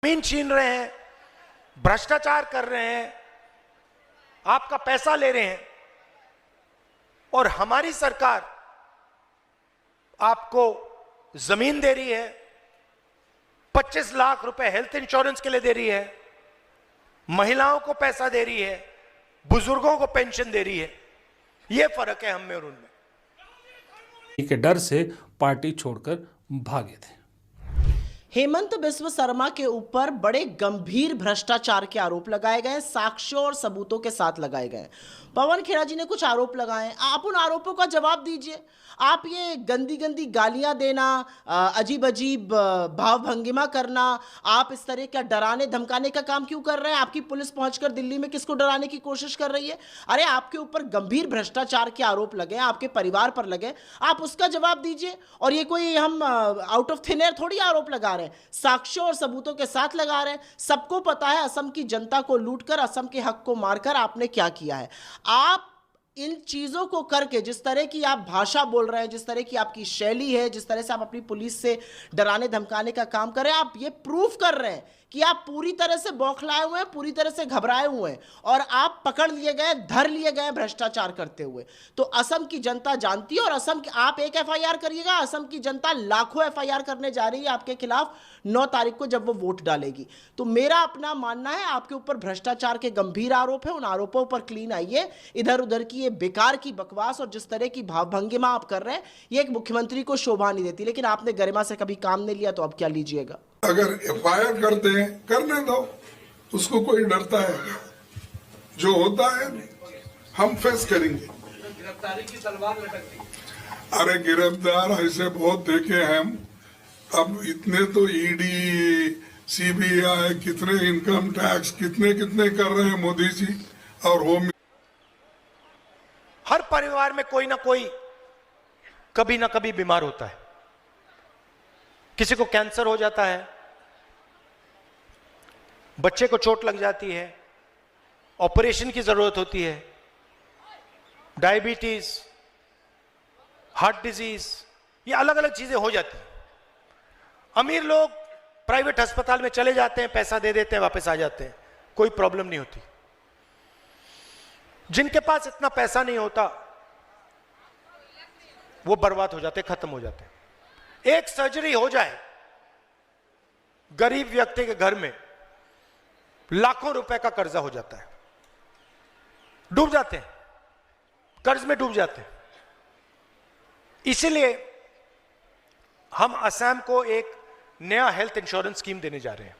जमीन छीन रहे हैं, भ्रष्टाचार कर रहे हैं, आपका पैसा ले रहे हैं, और हमारी सरकार आपको जमीन दे रही है, 25 लाख रुपए हेल्थ इंश्योरेंस के लिए दे रही है, महिलाओं को पैसा दे रही है, बुजुर्गों को पेंशन दे रही है। यह फर्क है हम में और उनमें। के डर से पार्टी छोड़कर भागे थे। हेमंत बिस्व शर्मा के ऊपर बड़े गंभीर भ्रष्टाचार के आरोप लगाए गए, साक्ष्यों और सबूतों के साथ लगाए गए। पवन खेड़ा जी ने कुछ आरोप लगाए, आप उन आरोपों का जवाब दीजिए। आप ये गंदी गंदी गालियां देना, अजीब अजीब भाव भंगिमा करना, आप इस तरह का डराने धमकाने का काम क्यों कर रहे हैं? आपकी पुलिस पहुंचकर दिल्ली में किसको डराने की कोशिश कर रही है? अरे आपके ऊपर गंभीर भ्रष्टाचार के आरोप लगे, आपके परिवार पर लगे, आप उसका जवाब दीजिए। और ये कोई हम आउट ऑफ थिन एयर थोड़ी आरोप लगा रहे हैं, साक्ष्यों और सबूतों के साथ लगा रहे हैं। सबको पता है असम की जनता को लूटकर, असम के हक को मारकर आपने क्या किया है। आप इन चीजों को करके, जिस तरह की आप भाषा बोल रहे हैं, जिस तरह की आपकी शैली है, जिस तरह से आप अपनी पुलिस से डराने धमकाने का काम कर रहे हैं, आप ये प्रूफ कर रहे हैं कि आप पूरी तरह से बौखलाए हुए हैं, पूरी तरह से घबराए हुए हैं, और आप पकड़ लिए गए, धर लिए गए भ्रष्टाचार करते हुए। तो असम की जनता जानती है, और असम की, आप एक एफआईआर करिएगा, असम की जनता लाखों एफआईआर करने जा रही है आपके खिलाफ 9 तारीख को जब वो वोट डालेगी। तो मेरा अपना मानना है, आपके ऊपर भ्रष्टाचार के गंभीर आरोप है, उन आरोपों पर क्लीन आइए। इधर उधर की ये बेकार की बकवास और जिस तरह की भावभंगिमा आप कर रहे हैं, ये एक मुख्यमंत्री को शोभा नहीं देती। लेकिन आपने गरिमा से कभी काम नहीं लिया, तो अब क्या लीजिएगा? अगर एफआईआर करते हैं, करने दो, उसको कोई डरता है? जो होता है हम फेस करेंगे। गिरफ्तारी की तलवार लटकती। अरे गिरफ्तार ऐसे बहुत देखे हैं हम। अब इतने तो ईडी, सीबीआई, कितने इनकम टैक्स, कितने कितने कर रहे हैं मोदी जी और होम। हर परिवार में कोई ना कोई कभी ना कभी बीमार होता है। किसी को कैंसर हो जाता है, बच्चे को चोट लग जाती है, ऑपरेशन की जरूरत होती है, डायबिटीज, हार्ट डिजीज, ये अलग अलग चीजें हो जाती हैं। अमीर लोग प्राइवेट अस्पताल में चले जाते हैं, पैसा दे देते हैं, वापस आ जाते हैं, कोई प्रॉब्लम नहीं होती। जिनके पास इतना पैसा नहीं होता वो बर्बाद हो जाते, खत्म हो जाते। एक सर्जरी हो जाए गरीब व्यक्ति के घर में, लाखों रुपए का कर्जा हो जाता है, डूब जाते हैं, कर्ज में डूब जाते हैं। इसीलिए हम असम को एक नया हेल्थ इंश्योरेंस स्कीम देने जा रहे हैं।